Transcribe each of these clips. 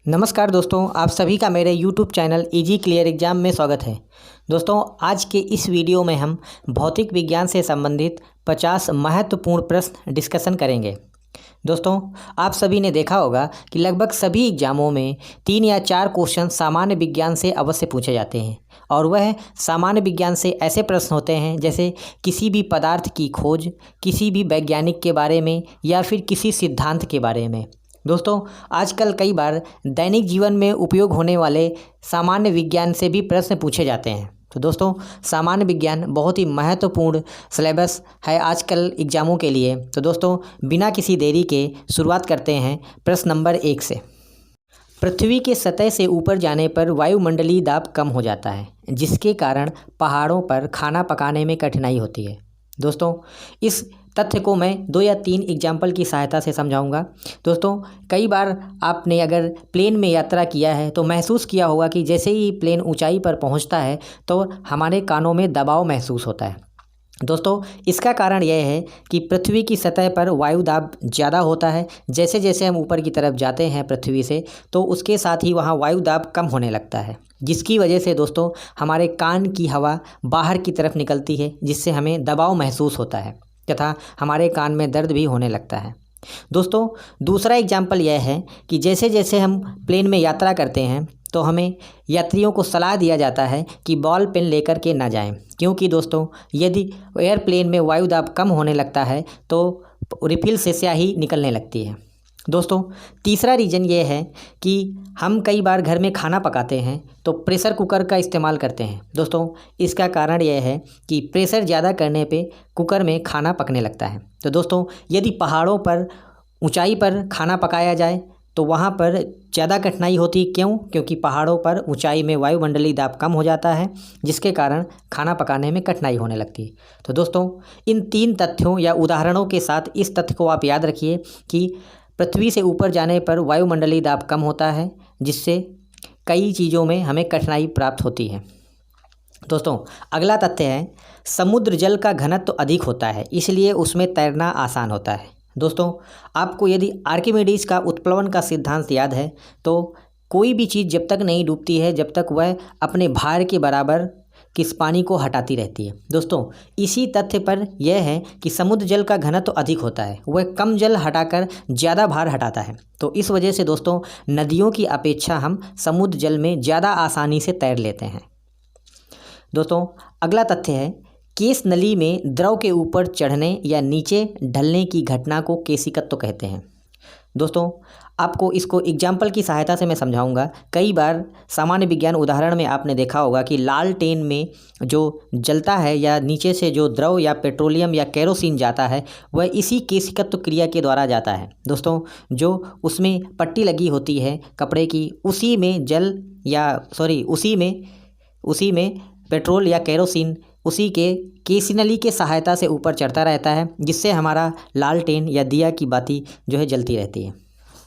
नमस्कार दोस्तों, आप सभी का मेरे YouTube channel easy clear exam में स्वागत है। दोस्तों, आज के इस वीडियो में हम भौतिक विज्ञान से संबंधित 50 महत्वपूर्ण प्रश्न डिस्कशन करेंगे। दोस्तों, आप सभी ने देखा होगा कि लगभग सभी एग्ज़ामों में 3 या 4 क्वेश्चन सामान्य विज्ञान से अवश्य पूछे जाते हैं और वह सामान्य विज्ञान से ऐसे प्रश्न होते हैं जैसे किसी भी पदार्थ की खोज, किसी भी वैज्ञानिक के बारे में या फिर किसी सिद्धांत के बारे में। दोस्तों, आजकल कई बार दैनिक जीवन में उपयोग होने वाले सामान्य विज्ञान से भी प्रश्न पूछे जाते हैं। तो दोस्तों, सामान्य विज्ञान बहुत ही महत्वपूर्ण सिलेबस है आजकल एग्ज़ामों के लिए। तो दोस्तों, बिना किसी देरी के शुरुआत करते हैं प्रश्न नंबर 1 से। पृथ्वी के सतह से ऊपर जाने पर वायुमंडलीय दाब कम हो जाता है, जिसके कारण पहाड़ों पर खाना पकाने में कठिनाई होती है। दोस्तों, इस तथ्य को मैं 2 या 3 एग्जाम्पल की सहायता से समझाऊंगा। दोस्तों, कई बार आपने अगर प्लेन में यात्रा किया है तो महसूस किया होगा कि जैसे ही प्लेन ऊंचाई पर पहुंचता है तो हमारे कानों में दबाव महसूस होता है। दोस्तों, इसका कारण यह है कि पृथ्वी की सतह पर वायु दाब ज़्यादा होता है। जैसे जैसे हम ऊपर की तरफ जाते हैं पृथ्वी से, तो उसके साथ ही वहाँ वायु दाब कम होने लगता है, जिसकी वजह से दोस्तों हमारे कान की हवा बाहर की तरफ निकलती है, जिससे हमें दबाव महसूस होता है तथा हमारे कान में दर्द भी होने लगता है। दोस्तों, दूसरा एग्जाम्पल यह है कि जैसे जैसे हम प्लेन में यात्रा करते हैं तो हमें यात्रियों को सलाह दिया जाता है कि बॉल पेन लेकर के ना जाएं, क्योंकि दोस्तों यदि एयरप्लेन में वायु दाब कम होने लगता है तो रिफिल से स्याही निकलने लगती है। दोस्तों, तीसरा रीज़न ये है कि हम कई बार घर में खाना पकाते हैं तो प्रेशर कुकर का इस्तेमाल करते हैं। दोस्तों, इसका कारण यह है कि प्रेशर ज़्यादा करने पे कुकर में खाना पकने लगता है। तो दोस्तों, यदि पहाड़ों पर ऊंचाई पर खाना पकाया जाए तो वहाँ पर ज़्यादा कठिनाई होती। क्यों? क्योंकि पहाड़ों पर ऊंचाई में वायुमंडलीय दाब कम हो जाता है, जिसके कारण खाना पकाने में कठिनाई होने लगती है। तो दोस्तों, इन 3 तथ्यों या उदाहरणों के साथ इस तथ्य को आप याद रखिए कि पृथ्वी से ऊपर जाने पर वायुमंडलीय दाब कम होता है, जिससे कई चीज़ों में हमें कठिनाई प्राप्त होती है। दोस्तों, अगला तथ्य है समुद्र जल का घनत्व अधिक होता है, इसलिए उसमें तैरना आसान होता है। दोस्तों, आपको यदि आर्किमिडीज का उत्प्लवन का सिद्धांत याद है तो कोई भी चीज़ जब तक नहीं डूबती है जब तक वह अपने भार के बराबर किस पानी को हटाती रहती है। दोस्तों, इसी तथ्य पर यह है कि समुद्र जल का घनत्व अधिक होता है, वह कम जल हटाकर ज़्यादा भार हटाता है। तो इस वजह से दोस्तों नदियों की अपेक्षा हम समुद्र जल में ज़्यादा आसानी से तैर लेते हैं। दोस्तों, अगला तथ्य है केस नली में द्रव के ऊपर चढ़ने या नीचे ढलने की घटना को केशिकत्व कहते हैं। दोस्तों, आपको इसको एग्जाम्पल की सहायता से मैं समझाऊंगा। कई बार सामान्य विज्ञान उदाहरण में आपने देखा होगा कि लालटेन में जो जलता है या नीचे से जो द्रव या पेट्रोलियम या केरोसिन जाता है वह इसी केशिकत्व क्रिया के द्वारा जाता है। दोस्तों, जो उसमें पट्टी लगी होती है कपड़े की, उसी में पेट्रोल या केरोसिन उसी के केसिनली के सहायता से ऊपर चढ़ता रहता है, जिससे हमारा लालटेन या दिया की बाती जो है जलती रहती है।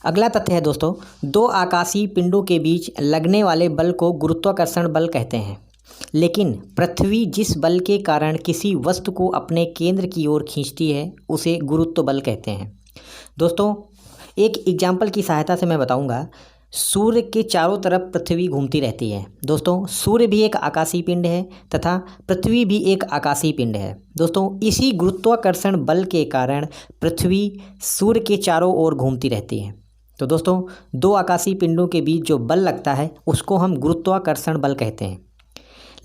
अगला तथ्य है दोस्तों 2 आकाशीय पिंडों के बीच लगने वाले बल को गुरुत्वाकर्षण बल कहते हैं, लेकिन पृथ्वी जिस बल के कारण किसी वस्तु को अपने केंद्र की ओर खींचती है उसे गुरुत्व बल कहते हैं। दोस्तों, एक एग्जाम्पल की सहायता से मैं बताऊंगा। सूर्य के चारों तरफ पृथ्वी घूमती रहती है। दोस्तों, सूर्य भी एक आकाशीय पिंड है तथा पृथ्वी भी एक आकाशीय पिंड है। दोस्तों, इसी गुरुत्वाकर्षण बल के कारण पृथ्वी सूर्य के चारों ओर घूमती रहती है। तो दोस्तों, 2 आकाशीय पिंडों के बीच जो बल लगता है उसको हम गुरुत्वाकर्षण बल कहते हैं।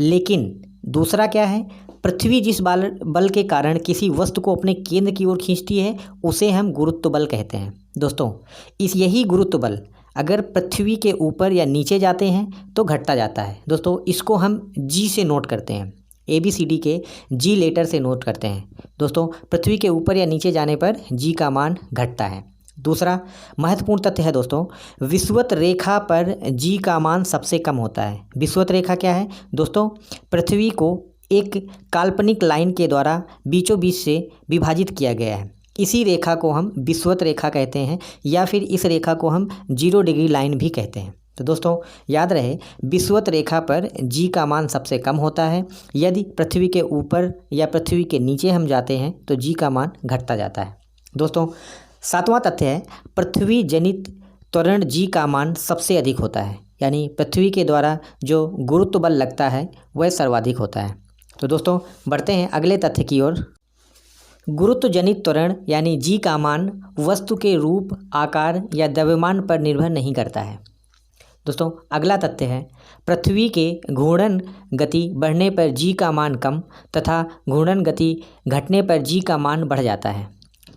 लेकिन दूसरा क्या है? पृथ्वी जिस बल के कारण किसी वस्तु को अपने केंद्र की ओर खींचती है उसे हम गुरुत्व बल कहते हैं। दोस्तों, यही गुरुत्व बल अगर पृथ्वी के ऊपर या नीचे जाते हैं तो घटता जाता है। दोस्तों, इसको हम जी से नोट करते हैं, ABCD के जी लेटर से नोट करते हैं। दोस्तों, पृथ्वी के ऊपर या नीचे जाने पर जी का मान घटता है। दूसरा महत्वपूर्ण तथ्य है दोस्तों विषुवत रेखा पर जी का मान सबसे कम होता है। विषुवत रेखा क्या है? दोस्तों, पृथ्वी को एक काल्पनिक लाइन के द्वारा बीचों बीच से विभाजित किया गया है। इसी रेखा को हम विषुवत रेखा कहते हैं या फिर इस रेखा को हम 0 डिग्री लाइन भी कहते हैं। तो दोस्तों, याद रहे विषुवत रेखा पर जी का मान सबसे कम होता है। यदि पृथ्वी के ऊपर या पृथ्वी के नीचे हम जाते हैं तो जी का मान घटता जाता है। दोस्तों, 7वां तथ्य है पृथ्वी जनित त्वरण जी का मान सबसे अधिक होता है, यानी पृथ्वी के द्वारा जो गुरुत्व बल लगता है वह सर्वाधिक होता है। तो दोस्तों बढ़ते हैं अगले तथ्य की ओर। गुरुत्व जनित त्वरण यानी जी का मान वस्तु के रूप, आकार या द्रव्यमान पर निर्भर नहीं करता है। दोस्तों अगला तथ्य है पृथ्वी के घूर्णन गति बढ़ने पर जी का मान कम तथा घूर्णन गति घटने पर जी का मान बढ़ जाता है।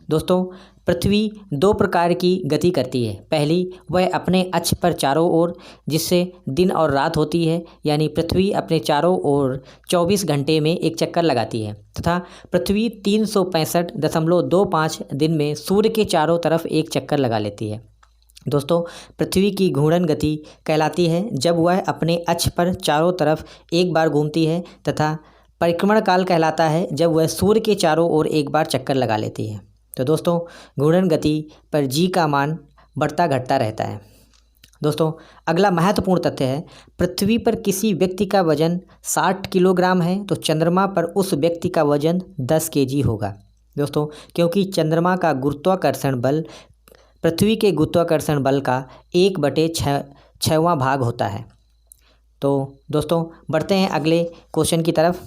दोस्तों पृथ्वी दो प्रकार की गति करती है। पहली, वह अपने अक्ष पर चारों ओर, जिससे दिन और रात होती है, यानी पृथ्वी अपने चारों ओर 24 घंटे में एक चक्कर लगाती है तथा पृथ्वी 365.25 दिन में सूर्य के चारों तरफ एक चक्कर लगा लेती है। दोस्तों पृथ्वी की घूर्णन गति कहलाती है जब वह अपने अक्ष पर चारों तरफ एक बार घूमती है तथा परिक्रमण काल कहलाता है जब वह सूर्य के चारों ओर एक बार चक्कर लगा लेती है। तो दोस्तों घूर्णन गति पर जी का मान बढ़ता घटता रहता है। दोस्तों अगला महत्वपूर्ण तथ्य है पृथ्वी पर किसी व्यक्ति का वजन 60 किलोग्राम है तो चंद्रमा पर उस व्यक्ति का वजन 10 केजी होगा। दोस्तों क्योंकि चंद्रमा का गुरुत्वाकर्षण बल पृथ्वी के गुरुत्वाकर्षण बल का 1/6वां भाग होता है। तो दोस्तों बढ़ते हैं अगले क्वेश्चन की तरफ।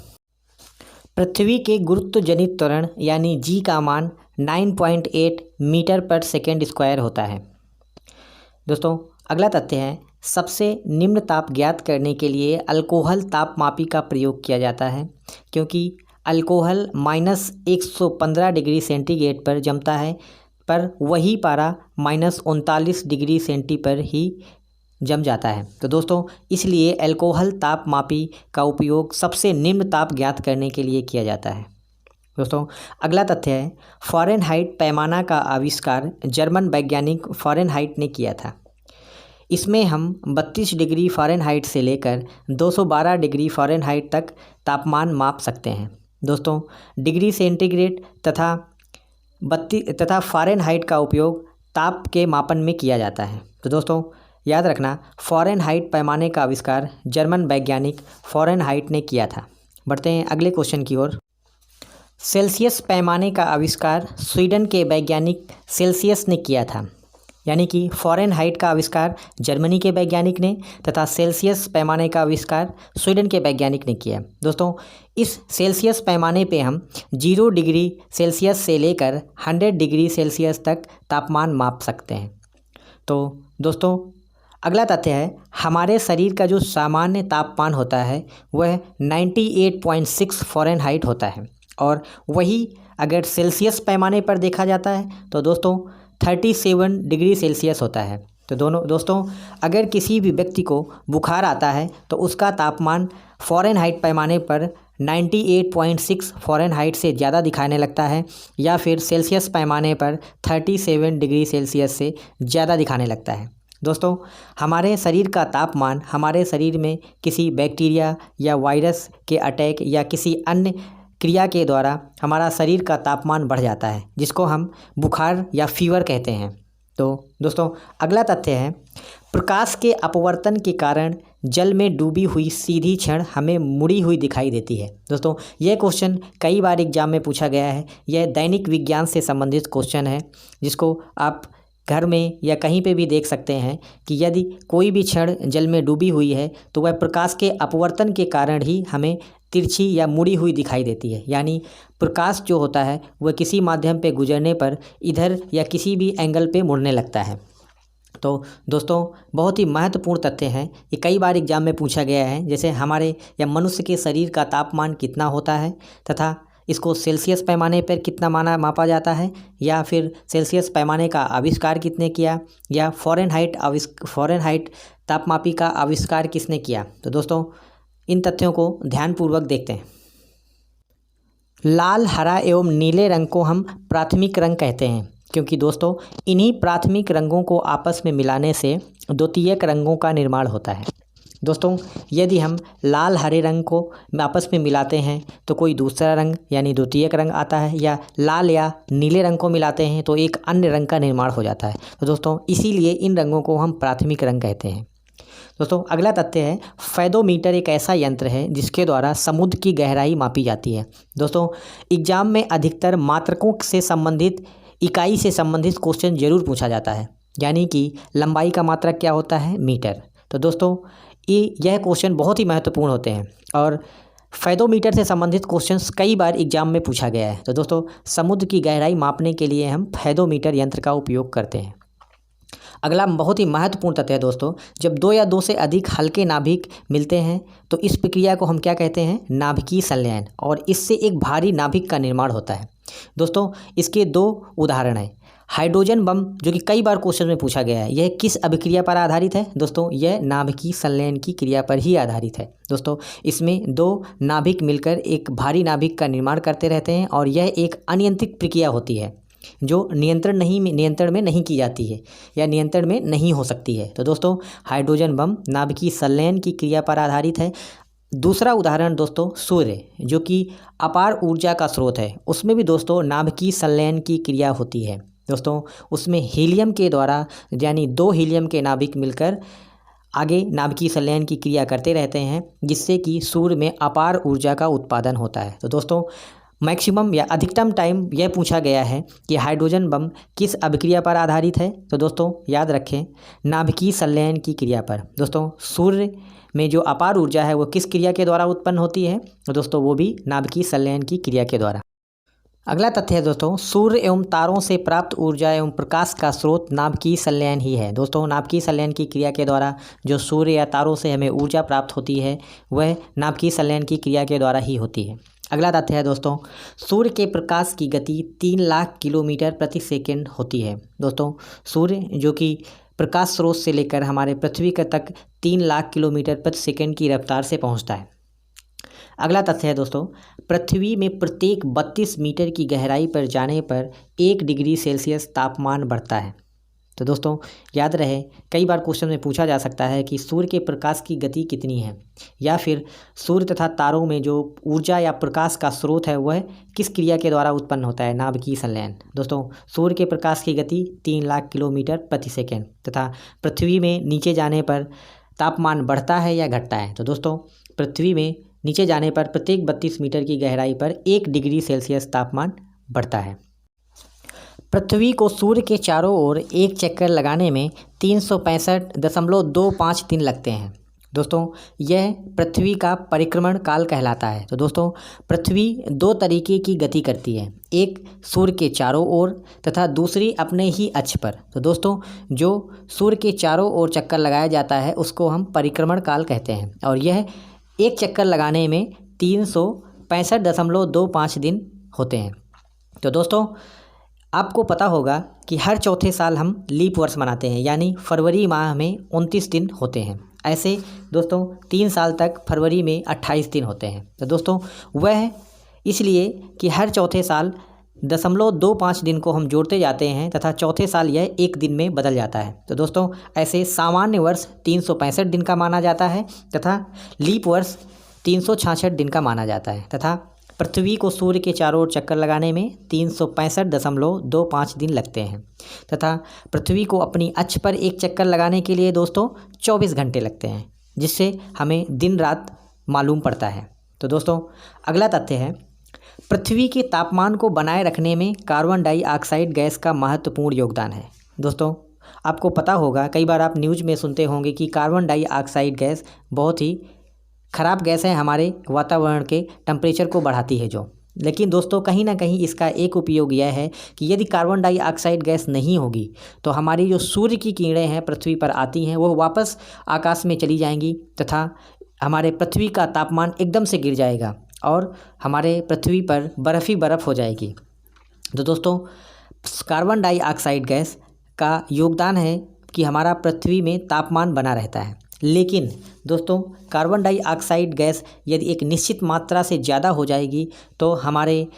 पृथ्वी के गुरुत्व जनित त्वरण यानी जी का मान 9.8 मीटर पर सेकेंड स्क्वायर होता है। दोस्तों अगला तथ्य है सबसे निम्न ताप ज्ञात करने के लिए अल्कोहल तापमापी का प्रयोग किया जाता है, क्योंकि अल्कोहल -115 डिग्री सेंटीग्रेड पर जमता है, पर वही पारा -39 डिग्री सेंटी पर ही जम जाता है। तो दोस्तों इसलिए अल्कोहल तापमापी का उपयोग सबसे निम्न ताप ज्ञात करने के लिए किया जाता है। दोस्तों अगला तथ्य है फ़ारेनहाइट पैमाना का आविष्कार जर्मन वैज्ञानिक फ़ारेनहाइट ने किया था। इसमें हम 32 डिग्री फ़ारेनहाइट से लेकर 212 डिग्री फ़ारेनहाइट तक तापमान माप सकते हैं। दोस्तों डिग्री सेंटीग्रेड तथा फ़ारेनहाइट का उपयोग ताप के मापन में किया जाता है। तो दोस्तों याद रखना फ़ारेनहाइट पैमाने का आविष्कार जर्मन वैज्ञानिक फ़ारेनहाइट ने किया था। बढ़ते हैं अगले क्वेश्चन की ओर। सेल्सियस पैमाने का आविष्कार स्वीडन के वैज्ञानिक सेल्सियस ने किया था, यानी कि फ़ारेनहाइट का आविष्कार जर्मनी के वैज्ञानिक ने तथा सेल्सियस पैमाने का आविष्कार स्वीडन के वैज्ञानिक ने किया। दोस्तों इस सेल्सियस पैमाने पे हम 0 डिग्री सेल्सियस से लेकर 100 डिग्री सेल्सियस तक तापमान माप सकते हैं। तो दोस्तों अगला तथ्य है हमारे शरीर का जो सामान्य तापमान होता है वह 98.6 फ़ारेनहाइट होता है, और वही अगर सेल्सियस पैमाने पर देखा जाता है तो दोस्तों 37 डिग्री सेल्सियस होता है। तो दोस्तों अगर किसी भी व्यक्ति को बुखार आता है तो उसका तापमान फ़ारेनहाइट पैमाने पर 98.6 फ़ारेनहाइट से ज़्यादा दिखाने लगता है, या फिर सेल्सियस पैमाने पर 37 डिग्री सेल्सियस से ज़्यादा दिखाने लगता है। दोस्तों हमारे शरीर का तापमान हमारे शरीर में किसी बैक्टीरिया या वायरस के अटैक या किसी अन्य क्रिया के द्वारा हमारा शरीर का तापमान बढ़ जाता है, जिसको हम बुखार या फीवर कहते हैं। तो दोस्तों अगला तथ्य है प्रकाश के अपवर्तन के कारण जल में डूबी हुई सीधी छड़ हमें मुड़ी हुई दिखाई देती है। दोस्तों यह क्वेश्चन कई बार एग्जाम में पूछा गया है। यह दैनिक विज्ञान से संबंधित क्वेश्चन है, जिसको आप घर में या कहीं पे भी देख सकते हैं कि यदि कोई भी छड़ जल में डूबी हुई है तो वह प्रकाश के अपवर्तन के कारण ही हमें तिरछी या मुड़ी हुई दिखाई देती है, यानी प्रकाश जो होता है वह किसी माध्यम पे गुजरने पर इधर या किसी भी एंगल पे मुड़ने लगता है। तो दोस्तों बहुत ही महत्वपूर्ण तथ्य हैं, ये कई बार एग्जाम में पूछा गया है। जैसे हमारे या मनुष्य के शरीर का तापमान कितना होता है तथा इसको सेल्सियस पैमाने पर कितना मापा जाता है, या फिर सेल्सियस पैमाने का आविष्कार किसने किया, या फ़ारेनहाइट तापमापी का आविष्कार किसने किया। तो दोस्तों इन तथ्यों को ध्यानपूर्वक देखते हैं। लाल, हरा एवं नीले रंग को हम प्राथमिक रंग कहते हैं, क्योंकि दोस्तों इन्हीं प्राथमिक रंगों को आपस में मिलाने से द्वितीयक रंगों का निर्माण होता है। दोस्तों यदि हम लाल हरे रंग को आपस में मिलाते हैं तो कोई दूसरा रंग यानी द्वितीयक रंग आता है, या लाल या नीले रंग को मिलाते हैं तो एक अन्य रंग का निर्माण हो जाता है। तो दोस्तों इसीलिए इन रंगों को हम प्राथमिक रंग कहते हैं। दोस्तों अगला तथ्य है फेदोमीटर एक ऐसा यंत्र है जिसके द्वारा समुद्र की गहराई मापी जाती है। दोस्तों एग्जाम में अधिकतर मात्रकों से संबंधित, इकाई से संबंधित क्वेश्चन जरूर पूछा जाता है। यानी कि लंबाई का मात्रक क्या होता है? मीटर। तो दोस्तों यह क्वेश्चन बहुत ही महत्वपूर्ण होते हैं और फेदोमीटर से संबंधित क्वेश्चंस कई बार एग्जाम में पूछा गया है। तो दोस्तों समुद्र की गहराई मापने के लिए हम फेदोमीटर यंत्र का उपयोग करते हैं। अगला बहुत ही महत्वपूर्ण तथ्य है दोस्तों, जब दो या दो से अधिक हल्के नाभिक मिलते हैं तो इस प्रक्रिया को हम क्या कहते हैं? नाभिकीय संलयन, और इससे एक भारी नाभिक का निर्माण होता है। दोस्तों इसके दो उदाहरण हैं। हाइड्रोजन बम, जो कि कई बार क्वेश्चन में पूछा गया है, यह किस अभिक्रिया पर आधारित है? दोस्तों यह नाभिकीय संलयन की क्रिया पर ही आधारित है। दोस्तों इसमें दो नाभिक मिलकर एक भारी नाभिक का निर्माण करते रहते हैं और यह एक अनियंत्रित प्रक्रिया होती है जो नियंत्रण में नहीं की जाती है या नियंत्रण में नहीं हो सकती है। तो दोस्तों हाइड्रोजन बम नाभिकीय संलयन की क्रिया पर आधारित है। दूसरा उदाहरण दोस्तों सूर्य, जो कि अपार ऊर्जा का स्रोत है, उसमें भी दोस्तों नाभिकीय संलयन की क्रिया होती है। दोस्तों उसमें हीलियम के द्वारा, यानी दो हीलियम के नाभिक मिलकर आगे नाभिकीय संलयन की क्रिया करते रहते हैं, जिससे कि सूर्य में अपार ऊर्जा का उत्पादन होता है। तो दोस्तों मैक्सिमम या अधिकतम टाइम यह पूछा गया है कि हाइड्रोजन बम किस अभिक्रिया पर आधारित है? तो दोस्तों याद रखें, नाभिकीय संलयन की क्रिया पर। दोस्तों सूर्य में जो अपार ऊर्जा है वो किस क्रिया के द्वारा उत्पन्न होती है? तो दोस्तों वो भी नाभिकीय संलयन की क्रिया के द्वारा। अगला तथ्य है दोस्तों, सूर्य एवं तारों से प्राप्त ऊर्जा एवं प्रकाश का स्रोत नाभिकीय संलयन ही है। दोस्तों नाभिकीय संलयन की क्रिया के द्वारा जो सूर्य या तारों से हमें ऊर्जा प्राप्त होती है वह नाभिकीय संलयन की क्रिया के द्वारा ही होती है। अगला तथ्य है दोस्तों, सूर्य के प्रकाश की गति 3 लाख किलोमीटर प्रति सेकंड होती है। दोस्तों सूर्य, जो कि प्रकाश स्रोत से लेकर हमारे पृथ्वी तक 3 लाख किलोमीटर प्रति सेकंड की रफ्तार से पहुंचता है। अगला तथ्य है दोस्तों, पृथ्वी में प्रत्येक 32 मीटर की गहराई पर जाने पर 1 डिग्री सेल्सियस तापमान बढ़ता है। तो दोस्तों याद रहे, कई बार क्वेश्चन में पूछा जा सकता है कि सूर्य के प्रकाश की गति कितनी है, या फिर सूर्य तथा तारों में जो ऊर्जा या प्रकाश का स्रोत है वह किस क्रिया के द्वारा उत्पन्न होता है? नाभिकीय संलयन। दोस्तों सूर्य के प्रकाश की गति 3 लाख किलोमीटर प्रति सेकेंड तथा पृथ्वी में नीचे जाने पर तापमान बढ़ता है या घटता है? तो दोस्तों पृथ्वी में नीचे जाने पर प्रत्येक 32 मीटर की गहराई पर 1 डिग्री सेल्सियस तापमान बढ़ता है। पृथ्वी को सूर्य के चारों ओर एक चक्कर लगाने में 365.25 दिन लगते हैं। दोस्तों यह पृथ्वी का परिक्रमण काल कहलाता है। तो दोस्तों पृथ्वी दो तरीके की गति करती है, एक सूर्य के चारों ओर तथा दूसरी अपने ही अक्ष पर। तो दोस्तों जो सूर्य के चारों ओर चक्कर लगाया जाता है उसको हम परिक्रमण काल कहते हैं, और यह एक चक्कर लगाने में 365.25 दिन होते हैं। तो दोस्तों आपको पता होगा कि हर चौथे साल हम लीप वर्ष मनाते हैं, यानी फरवरी माह में 29 दिन होते हैं। ऐसे दोस्तों 3 साल तक फरवरी में 28 दिन होते हैं। तो दोस्तों वह इसलिए कि हर चौथे साल 0.25 दिन को हम जोड़ते जाते हैं तथा चौथे साल यह 1 दिन में बदल जाता है। तो दोस्तों ऐसे सामान्य वर्ष 365 दिन का माना जाता है तथा लीप वर्ष 366 दिन का माना जाता है, तथा पृथ्वी को सूर्य के चारों ओर चक्कर लगाने में 365.25 दिन लगते हैं, तथा पृथ्वी को अपनी अक्ष पर एक चक्कर लगाने के लिए दोस्तों 24 घंटे लगते हैं, जिससे हमें दिन रात मालूम पड़ता है। तो दोस्तों अगला तथ्य है, पृथ्वी के तापमान को बनाए रखने में कार्बन डाइऑक्साइड गैस का महत्वपूर्ण योगदान है। दोस्तों आपको पता होगा, कई बार आप न्यूज़ में सुनते होंगे कि कार्बन डाइऑक्साइड गैस बहुत ही ख़राब गैस है, हमारे वातावरण के टेम्परेचर को बढ़ाती है जो। लेकिन दोस्तों कहीं ना कहीं इसका एक उपयोग यह है कि यदि कार्बन डाइऑक्साइड गैस नहीं होगी तो हमारी जो सूर्य की किरणें हैं पृथ्वी पर आती हैं वो वापस आकाश में चली जाएंगी तथा हमारे पृथ्वी का तापमान एकदम से गिर जाएगा और हमारे पृथ्वी पर बर्फ़ ही बर्फ़ हो जाएगी। तो दोस्तों कार्बन डाइऑक्साइड गैस का योगदान है कि हमारा पृथ्वी में तापमान बना रहता है। लेकिन दोस्तों कार्बन डाइऑक्साइड गैस यदि एक निश्चित मात्रा से ज़्यादा हो जाएगी तो हमारे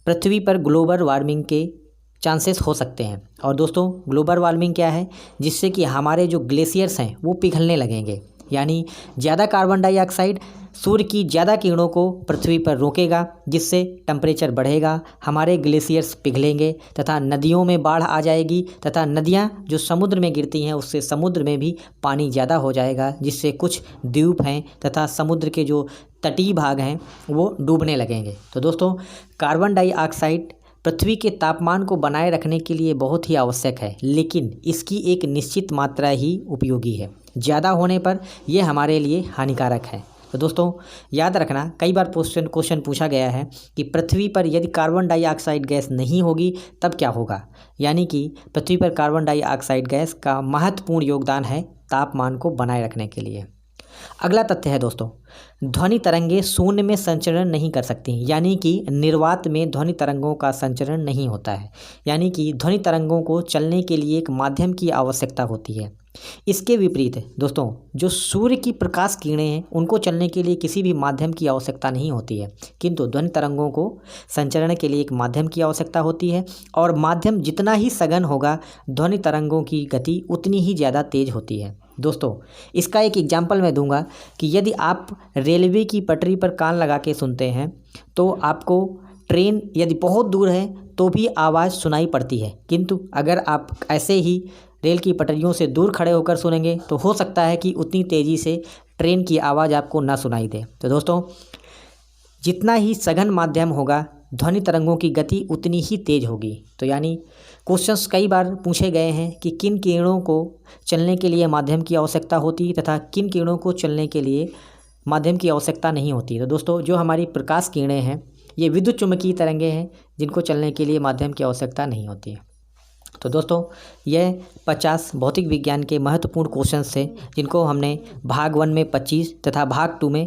पृथ्वी पर ग्लोबल वार्मिंग के चांसेस हो सकते हैं। और दोस्तों ग्लोबल वार्मिंग क्या है? जिससे कि हमारे जो ग्लेशियर्स हैं वो पिघलने लगेंगे, यानी ज़्यादा कार्बन डाइऑक्साइड सूर्य की ज़्यादा किरणों को पृथ्वी पर रोकेगा, जिससे टेम्परेचर बढ़ेगा, हमारे ग्लेशियर्स पिघलेंगे तथा नदियों में बाढ़ आ जाएगी तथा नदियाँ जो समुद्र में गिरती हैं उससे समुद्र में भी पानी ज़्यादा हो जाएगा, जिससे कुछ द्वीप हैं तथा समुद्र के जो तटीय भाग हैं वो डूबने लगेंगे। तो दोस्तों कार्बन डाइऑक्साइड पृथ्वी के तापमान को बनाए रखने के लिए बहुत ही आवश्यक है, लेकिन इसकी एक निश्चित मात्रा ही उपयोगी है। ज़्यादा होने पर यह हमारे लिए हानिकारक है। तो दोस्तों याद रखना, कई बार क्वेश्चन पूछा गया है कि पृथ्वी पर यदि कार्बन डाइऑक्साइड गैस नहीं होगी तब क्या होगा। यानी कि पृथ्वी पर कार्बन डाइऑक्साइड गैस का महत्वपूर्ण योगदान है तापमान को बनाए रखने के लिए। अगला तथ्य है दोस्तों, ध्वनि तरंगे शून्य में संचरण नहीं कर सकती। यानी कि निर्वात में ध्वनि तरंगों का संचरण नहीं होता है। यानी कि ध्वनि तरंगों को चलने के लिए एक माध्यम की आवश्यकता होती है। इसके विपरीत दोस्तों, जो सूर्य की प्रकाश किरणें हैं उनको चलने के लिए किसी भी माध्यम की आवश्यकता नहीं होती है, किंतु ध्वनि तरंगों को संचरण के लिए एक माध्यम की आवश्यकता होती है। और माध्यम जितना ही सघन होगा, ध्वनि तरंगों की गति उतनी ही ज़्यादा तेज होती है। दोस्तों इसका एक एग्जाम्पल मैं दूंगा कि यदि आप रेलवे की पटरी पर कान लगा के सुनते हैं तो आपको ट्रेन यदि बहुत दूर है तो भी आवाज़ सुनाई पड़ती है, किंतु अगर आप ऐसे ही रेल की पटरियों से दूर खड़े होकर सुनेंगे तो हो सकता है कि उतनी तेज़ी से ट्रेन की आवाज़ आपको ना सुनाई दे। तो दोस्तों जितना ही सघन माध्यम होगा, ध्वनि तरंगों की गति उतनी ही तेज होगी। तो यानी क्वेश्चंस कई बार पूछे गए हैं कि किन किरणों को चलने के लिए माध्यम की आवश्यकता होती तथा किन किरणों को चलने के लिए माध्यम की आवश्यकता नहीं होती। तो दोस्तों जो हमारी प्रकाश किरणें हैं ये विद्युत चुम्बकीय तरंगे हैं जिनको चलने के लिए माध्यम की आवश्यकता नहीं होती है। तो दोस्तों यह 50 भौतिक विज्ञान के महत्वपूर्ण क्वेश्चंस थे जिनको हमने भाग 1 में 25 तथा भाग 2 में